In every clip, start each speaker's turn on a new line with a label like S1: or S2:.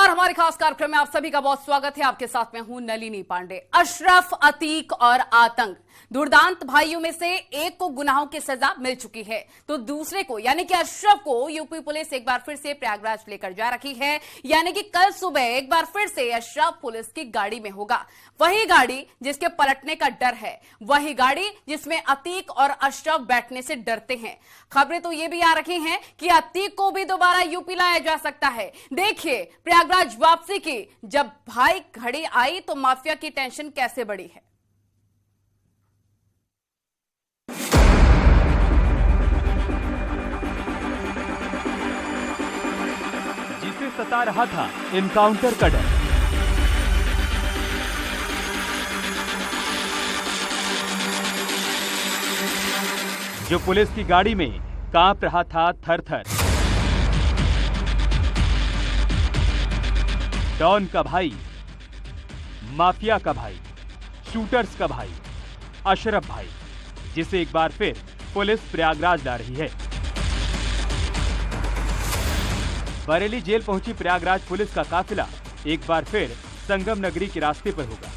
S1: नमस्कार, हमारे खास कार्यक्रम में आप सभी का बहुत स्वागत है। आपके साथ में हूं नलिनी पांडे। अशरफ, अतीक और आतंक, दुर्दांत भाइयों में से एक को गुनाहों की सजा मिल चुकी है, तो दूसरे को यानी कि अशरफ को यूपी पुलिस एक बार फिर से प्रयागराज लेकर जा रही है। यानी कि कल सुबह एक बार फिर से अशरफ पुलिस की गाड़ी में होगा। वही गाड़ी जिसके पलटने का डर है, वही गाड़ी जिसमें अतीक और अशरफ बैठने से डरते हैं। खबरें तो ये भी आ रही हैं कि अतीक को भी दोबारा यूपी लाया जा सकता है। देखिए प्रयागराज वापसी की जब भाई घड़ी आई तो माफिया की टेंशन कैसे बढ़ी है।
S2: जिसे सता रहा था एनकाउंटर का डर, जो पुलिस की गाड़ी में कांप रहा था थर थर, डॉन का भाई, माफिया का भाई, शूटर्स का भाई, अशरफ भाई, जिसे एक बार फिर पुलिस प्रयागराज ला रही है। बरेली जेल पहुंची प्रयागराज पुलिस का काफिला एक बार फिर संगम नगरी के रास्ते पर होगा।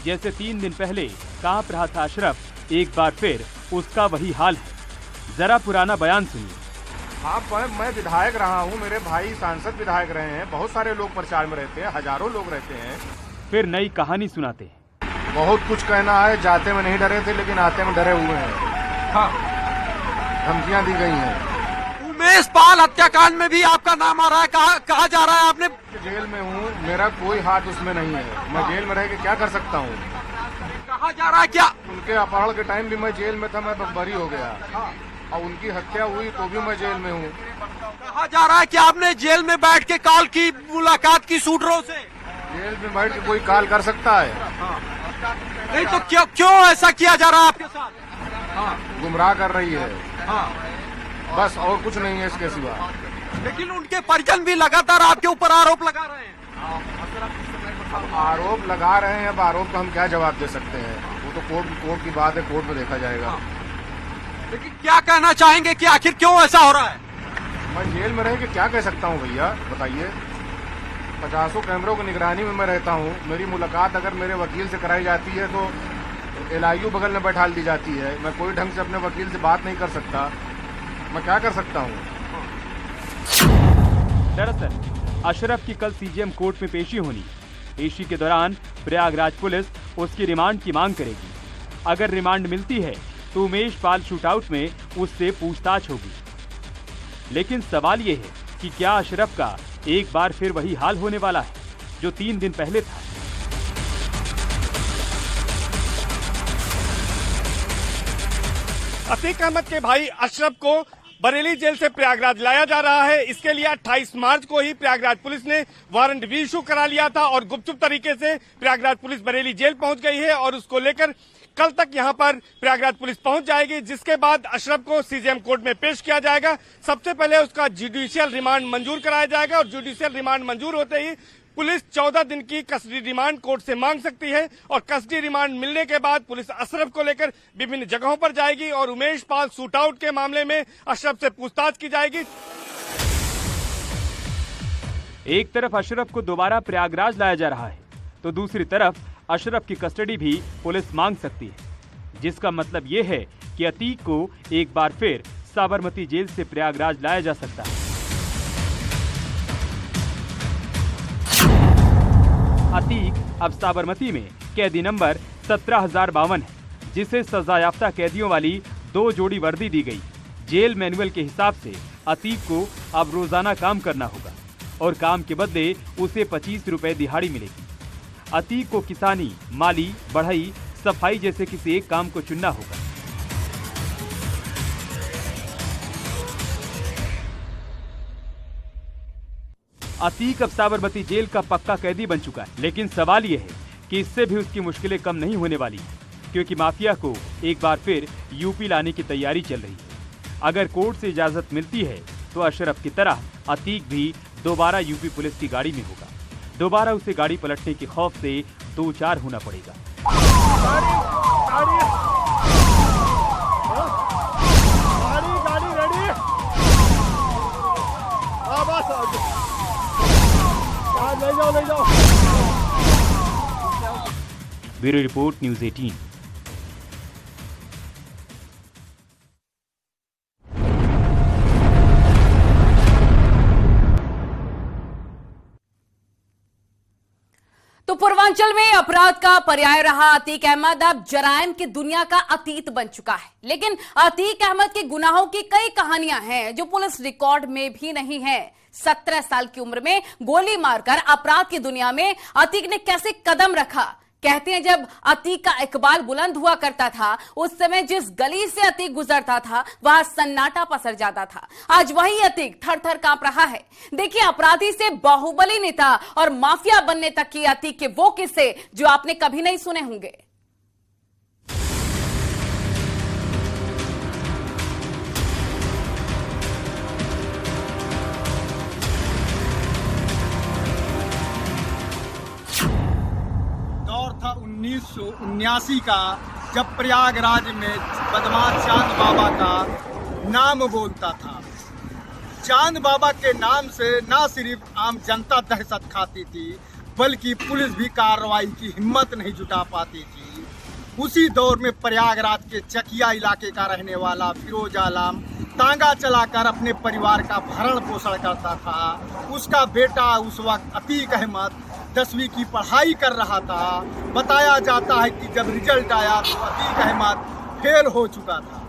S2: जैसे 3 दिन पहले कांप रहा था अशरफ, एक बार फिर उसका वही हाल है। जरा पुराना बयान सुनिए।
S3: हाँ, मैं विधायक रहा हूँ, मेरे भाई सांसद विधायक रहे हैं, बहुत सारे लोग प्रचार में रहते हैं, हजारों लोग रहते हैं।
S2: फिर नई कहानी सुनाते हैं।
S3: बहुत कुछ कहना है, जाते में नहीं डरे थे लेकिन आते में डरे हुए हैं। हाँ, धमकियाँ दी गई हैं।
S4: उमेश पाल हत्याकांड में भी आपका नाम आ रहा है, कहा जा रहा है आपने।
S3: जेल में हूँ, मेरा कोई हाथ उसमें नहीं है। मैं जेल में रह के क्या कर सकता हूँ?
S4: कहा जा रहा है क्या?
S3: उनके अपहरण के टाइम भी मैं जेल में था, मैं बरी हो गया और उनकी हत्या हुई तो भी मैं जेल में हूँ।
S4: कहा जा रहा है कि आपने जेल में बैठ के कॉल की, मुलाकात की शूटरों से।
S3: जेल में बैठ के कोई कॉल कर सकता है?
S4: नहीं तो क्यों ऐसा किया जा रहा है आपके साथ?
S3: गुमराह कर रही है, बस और कुछ नहीं है इसके सिवा।
S4: लेकिन उनके परिजन भी लगातार आपके ऊपर आरोप लगा रहे हैं।
S3: आरोप लगा रहे हैं, अब आरोप का हम क्या जवाब दे सकते हैं? वो तो कोर्ट की बात है, कोर्ट में देखा जाएगा।
S4: लेकिन क्या कहना चाहेंगे कि आखिर क्यों ऐसा हो रहा है?
S3: मैं जेल में रह के क्या कह सकता हूँ भैया, बताइए। 50 कैमरों की निगरानी में मैं रहता हूँ। मेरी मुलाकात अगर मेरे वकील से कराई जाती है तो LIU बगल में बैठा दी जाती है। मैं कोई ढंग से अपने वकील से बात नहीं कर सकता। मैं क्या कर सकता हूँ?
S2: दरअसल अशरफ की कल CJM कोर्ट में पेशी होनी। पेशी के दौरान प्रयागराज पुलिस उसकी रिमांड की मांग करेगी। अगर रिमांड मिलती है तो उमेश पाल शूटआउट में उससे पूछताछ होगी। लेकिन सवाल यह है कि क्या अशरफ का एक बार फिर वही हाल होने वाला है जो 3 दिन पहले था?
S5: अतीक अहमद के भाई अशरफ को बरेली जेल से प्रयागराज लाया जा रहा है। इसके लिए 28 मार्च को ही प्रयागराज पुलिस ने वारंट भी इशू करा लिया था और गुपचुप तरीके से प्रयागराज पुलिस बरेली जेल पहुंच गई है और उसको लेकर कल तक यहां पर प्रयागराज पुलिस पहुंच जाएगी, जिसके बाद अशरफ को CJM कोर्ट में पेश किया जाएगा। सबसे पहले उसका जुडिशियल रिमांड मंजूर कराया जाएगा और जुडिशियल रिमांड मंजूर होते ही पुलिस 14 दिन की कस्टडी रिमांड कोर्ट से मांग सकती है और कस्टडी रिमांड मिलने के बाद पुलिस अशरफ को लेकर विभिन्न जगहों पर जाएगी और उमेश पाल शूटआउट के मामले में अशरफ से पूछताछ की जाएगी।
S2: एक तरफ अशरफ को दोबारा प्रयागराज लाया जा रहा है तो दूसरी तरफ अशरफ की कस्टडी भी पुलिस मांग सकती है, जिसका मतलब ये है कि अतीक को एक बार फिर साबरमती जेल से प्रयागराज लाया जा सकता है। अतीक अब साबरमती में कैदी नंबर 17,052 है, जिसे सजायाफ्ता कैदियों वाली 2 जोड़ी वर्दी दी गई। जेल मैनुअल के हिसाब से अतीक को अब रोजाना काम करना होगा और काम के बदले उसे 25 रुपए दिहाड़ी मिलेगी। अतीक को किसानी, माली, बढ़ई, सफाई जैसे किसी एक काम को चुनना होगा। अतीक अब साबरमती जेल का पक्का कैदी बन चुका है, लेकिन सवाल यह है कि इससे भी उसकी मुश्किलें कम नहीं होने वाली हैं, क्योंकि माफिया को एक बार फिर यूपी लाने की तैयारी चल रही है। अगर कोर्ट से इजाजत मिलती है तो अशरफ की तरह अतीक भी दोबारा यूपी पुलिस की गाड़ी में होगा। दोबारा उसे गाड़ी पलटने के खौफ से 2-4 होना पड़ेगा।
S5: गाड़ी रेडी।
S2: Bureau report, news 18।
S1: तो पूर्वांचल में अपराध का पर्याय रहा अतीक अहमद अब जराइम की दुनिया का अतीत बन चुका है। लेकिन अतीक अहमद के गुनाहों की कई कहानियां हैं जो पुलिस रिकॉर्ड में भी नहीं है। 17 साल की उम्र में गोली मारकर अपराध की दुनिया में अतीक ने कैसे कदम रखा। कहते हैं जब अतीक का इकबाल बुलंद हुआ करता था उस समय जिस गली से अतीक गुजरता था वहां सन्नाटा पसर जाता था। आज वही अतीक थर थर कांप रहा है। देखिए अपराधी से बाहुबली नेता और माफिया बनने तक की अतीक के वो किस्से जो आपने कभी नहीं सुने होंगे।
S6: था 1979 का जब प्रयागराज में बदमाश चांद बाबा का नाम बोलता था। चांद बाबा के नाम से ना सिर्फ आम जनता दहशत खाती थी बल्कि पुलिस भी कार्रवाई की हिम्मत नहीं जुटा पाती थी। उसी दौर में प्रयागराज के चकिया इलाके का रहने वाला फिरोज आलम तांगा चलाकर अपने परिवार का भरण पोषण करता था। उसका बेटा उस वक्त अतीक अहमद 10वीं की पढ़ाई कर रहा था। बताया जाता है कि जब रिजल्ट आया तो अतीक अहमद फेल हो चुका था,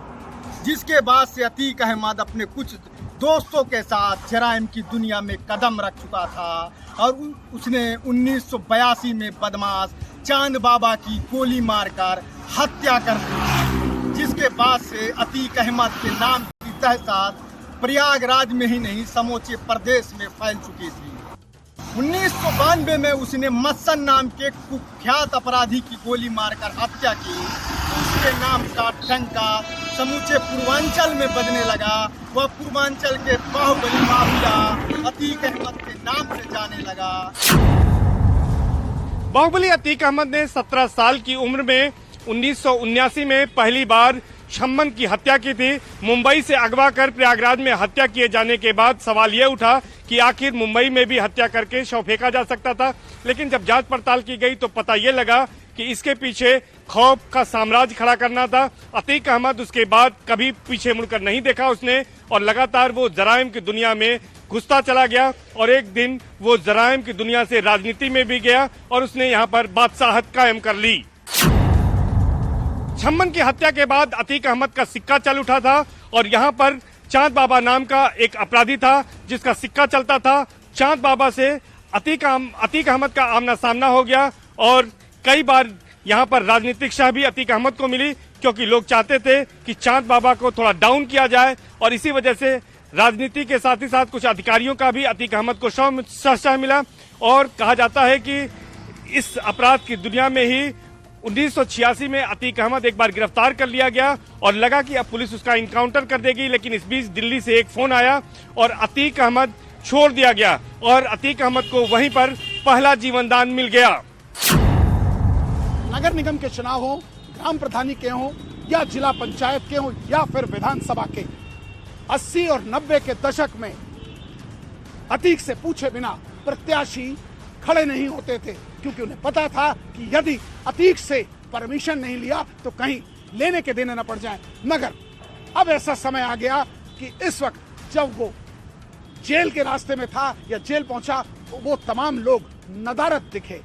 S6: जिसके बाद से अतीक अहमद अपने कुछ दोस्तों के साथ जराइम की दुनिया में कदम रख चुका था और उसने 1982 में बदमाश चांद बाबा की गोली मारकर हत्या कर दी, जिसके बाद से अतीक अहमद के नाम की दहशत प्रयागराज में ही नहीं समूचे प्रदेश में फैल चुकी थी। 1992 में उसने मत्सन नाम के कुख्यात अपराधी की गोली मारकर हत्या की। उसके नाम का डंका समूचे पूर्वांचल में बजने लगा। वह पूर्वांचल के बाहुबली माफिया अतीक अहमद के नाम से जाने लगा।
S5: बाहुबली अतीक अहमद ने 17 साल की उम्र में 1979 में पहली बार शम्मन की हत्या की थी। मुंबई से अगवा कर प्रयागराज में हत्या किए जाने के बाद सवाल यह उठा कि आखिर मुंबई में भी हत्या करके शव फेंका जा सकता था। लेकिन जब जांच पड़ताल की गई तो पता यह लगा कि इसके पीछे खौफ का साम्राज्य खड़ा करना था। अतीक अहमद उसके बाद कभी पीछे मुड़कर नहीं देखा उसने और लगातार वो जराइम की दुनिया में घुसता चला गया और एक दिन वो जराइम की दुनिया से राजनीति में भी गया और उसने यहाँ पर बादशाहत कायम कर ली। शम्मन की हत्या के बाद अतीक अहमद का सिक्का चल उठा था और यहाँ पर चांद बाबा नाम का एक अपराधी था जिसका सिक्का चलता था। चांद बाबा से अतीक अहमद का आमना सामना हो गया और कई बार यहाँ पर राजनीतिक शाह भी अतीक अहमद को मिली क्योंकि लोग चाहते थे कि चांद बाबा को थोड़ा डाउन किया जाए और इसी वजह से राजनीति के साथ ही साथ कुछ अधिकारियों का भी अतीक अहमद को शाह मिला। और कहा जाता है कि इस अपराध की दुनिया में ही 1986 में अतीक अहमद एक बार गिरफ्तार कर लिया गया और लगा कि अब पुलिस उसका इनकाउंटर कर देगी। लेकिन इस बीच दिल्ली से एक फोन आया और अतीक अहमद छोड़ दिया गया और अतीक अहमद को वहीं पर पहला जीवनदान मिल गया।
S7: नगर निगम के चुनाव हो, ग्राम प्रधानी के हो या जिला पंचायत के हो या फिर विधानसभा के, 80 और 90 के दशक में अतीक से पूछे बिना प्रत्याशी खड़े नहीं होते थे क्योंकि उन्हें पता था कि यदि अतीक से परमिशन नहीं लिया तो कहीं लेने के देने न पड़ जाए। मगर अब ऐसा समय आ गया कि इस वक्त जब वो जेल के रास्ते में था या जेल पहुंचा तो वो तमाम लोग नदारत दिखे।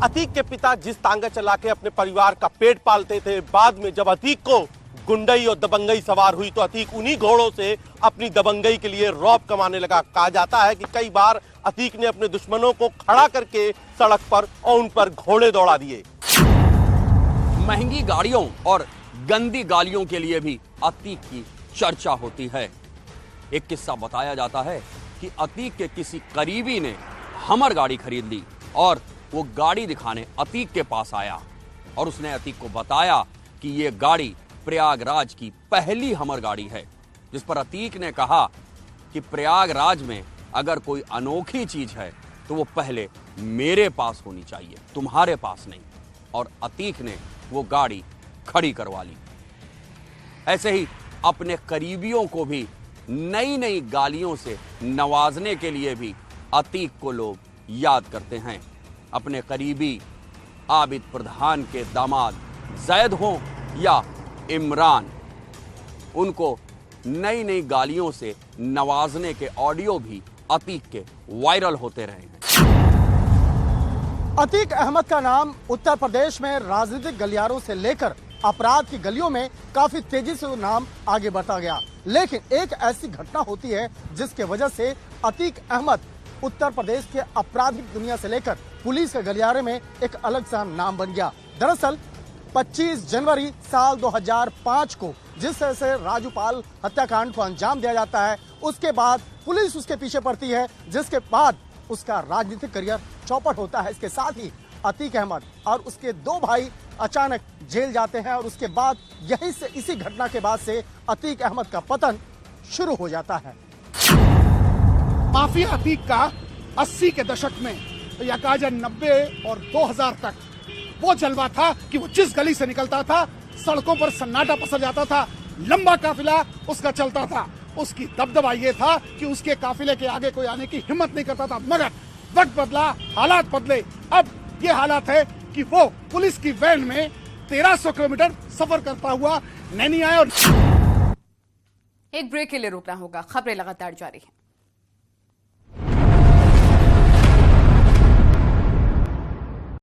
S4: अतीक के पिता जिस तांगा चला के अपने परिवार का पेट पालते थे, बाद में जब अतीक को गुंडई और दबंगई सवार हुई तो अतीक उन्हीं घोड़ों से अपनी दबंगई के लिए रौब कमाने लगा। कहा जाता है कि कई बार अतीक ने अपने दुश्मनों को खड़ा करके सड़क पर और उन पर घोड़े दौड़ा दिए।
S8: महंगी गाड़ियों और गंदी गालियों के लिए भी अतीक की चर्चा होती है। एक किस्सा बताया जाता है कि अतीक के किसी करीबी ने हमर गाड़ी खरीद ली और वो गाड़ी दिखाने अतीक के पास आया और उसने अतीक को बताया कि ये गाड़ी प्रयागराज की पहली हमर गाड़ी है, जिस पर अतीक ने कहा कि प्रयागराज में अगर कोई अनोखी चीज है तो वो पहले मेरे पास होनी चाहिए, तुम्हारे पास नहीं। और अतीक ने वो गाड़ी खड़ी करवा ली। ऐसे ही अपने करीबियों को भी नई नई गालियों से नवाजने के लिए भी अतीक को लोग याद करते हैं। अपने करीबी आबिद प्रधान के दामाद जैद हों या इमरान, उनको नई नई गालियों से नवाजने के ऑडियो भी अतीक के वायरल होते रहे हैं।
S6: अतीक अहमद का नाम उत्तर प्रदेश में राजनीतिक गलियारों से लेकर अपराध की गलियों में काफी तेजी से नाम आगे बढ़ता गया, लेकिन एक ऐसी घटना होती है जिसके वजह से अतीक अहमद उत्तर प्रदेश के आपराधिक दुनिया से लेकर पुलिस के गलियारे में एक अलग सा नाम बन गया। दरअसल 25 जनवरी साल 2005 को जिस तरह से राजूपाल हत्याकांड को अंजाम दिया जाता है, उसके बाद पुलिस उसके पीछे पड़ती है, जिसके बाद उसका राजनीतिक करियर चौपट होता है। इसके साथ ही अतीक अहमद और उसके 2 भाई अचानक जेल जाते हैं और उसके बाद यहीं से इसी घटना के बाद से अतीक अहमद का पतन शुरू हो जाता है।
S7: माफिया अतीक का 80 के दशक में या कहा जाए 90 और 2000 तक वो जलवा था कि वो जिस गली से निकलता था सड़कों पर सन्नाटा पसर जाता था, लंबा काफिला उसका चलता था। उसकी दबदबा ये था कि उसके काफिले के आगे कोई आने की हिम्मत नहीं करता था। मगर वक्त बदला, हालात बदले। अब ये हालात है कि वो पुलिस की वैन में 1300 किलोमीटर सफर करता हुआ नैनी आया। और
S1: एक ब्रेक के लिए रुकना होगा, खबरें लगातार जारी हैं।